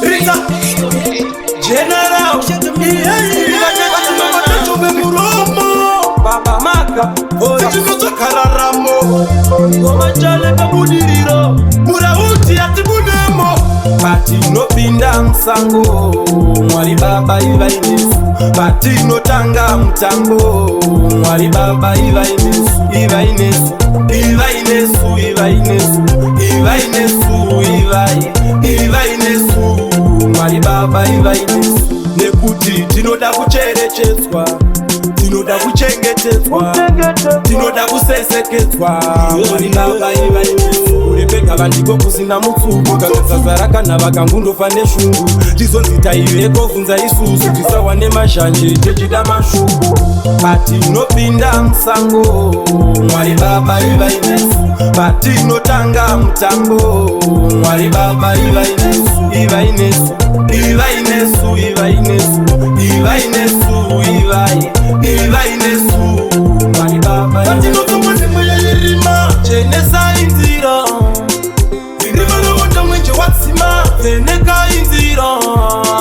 Rita General Baba Maka Ojimoto Kararamo Ngoma chale kabudiriro Murauti atibunemo Pati no pinda msango Mwali baba iva inesu Pati no tanga mtango Mwali baba iva inesu Iva inesu Iva inesu Iva inesu Iva inesu Iva inesu Mwali baba iva inesu Nekuti tinoda kucherechedzwa tinoda kuchengetedzwa tinoda kusesekedzwa Mwali baba iva inesu urepeka vandiko kusina mutsuko kakazazara kana vakangundofa neshungu tizonzita ive kovunza isusu tisawane mazhanje techida mashuku patinopinda musango Mwali baba iva inesu patinotanga mutambo Mwali baba iva inesu Iva inesu Iva inesu Iva inesu Iva inesu Iva inesu Mwali baba patinotomwe nemweyerima chenesa inzira virima lovota mwenje watsima veneka inzira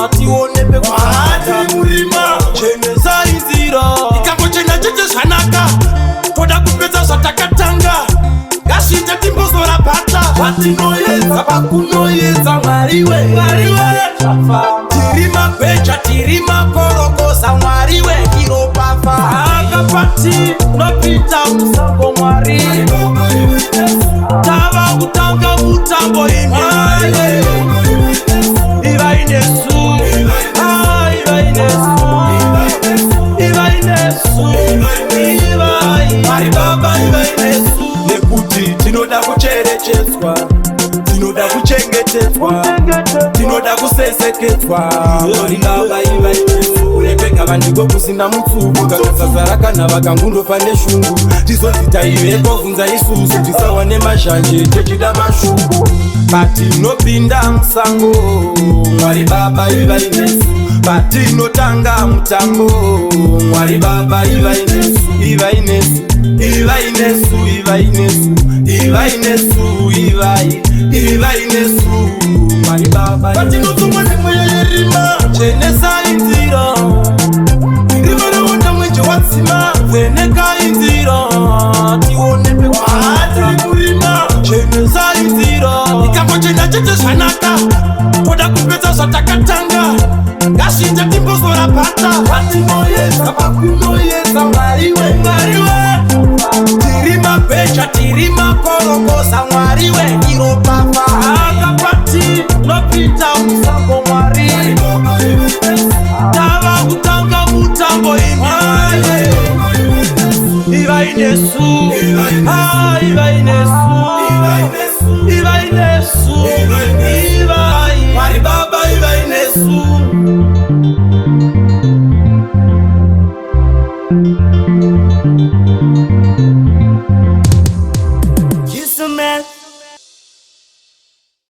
tione pekuati murima chenesa inzira ikangochena chete zvanaka toda kupedza zvatakatanga ngasvita timbozora bhata vatinoedza pakunoedza mwariwe tiri mabheja tiri makorokosa mwariwe iropafa akapati nopita musango mwari tava kutanga mutambo imwari iva inesu Iva inesu Iva inesu Mwali baba iva inesu nekuti tinoda kucherechedzwa tinoda kuchengetedzwa tinoda kusesekedzwa Mwali baba iva inesu urepeka vandiko kusina mutsuko kakazazara kana vakangundofa neshungu tizonzita ive kovunza isusu tisawane mazhanje techida mashuku patinopinda musango Mwali baba iva inesu patinotanga mutambo Mwali baba iva inesu Iva inesu Iva inesu Iva inesu Iva inesu Iva inesu Mwali baba patinotomwe nemweyerima chenesa inzira virima lovota mwenje watsima veneka inzira tione pekuati murima chenesa inzira ikangochena chete zvanaka toda kupedza zvatakatanga ngasvita timbozora bhata vatinoedza pakunoedza mwariwe tiri mabheja tiri makorokosa mwariwe iropafa akapati nopita musango mwari tava kutanga mutambo imwari iva inesu Iva inesu Iva inesu Mwali baba iva inesu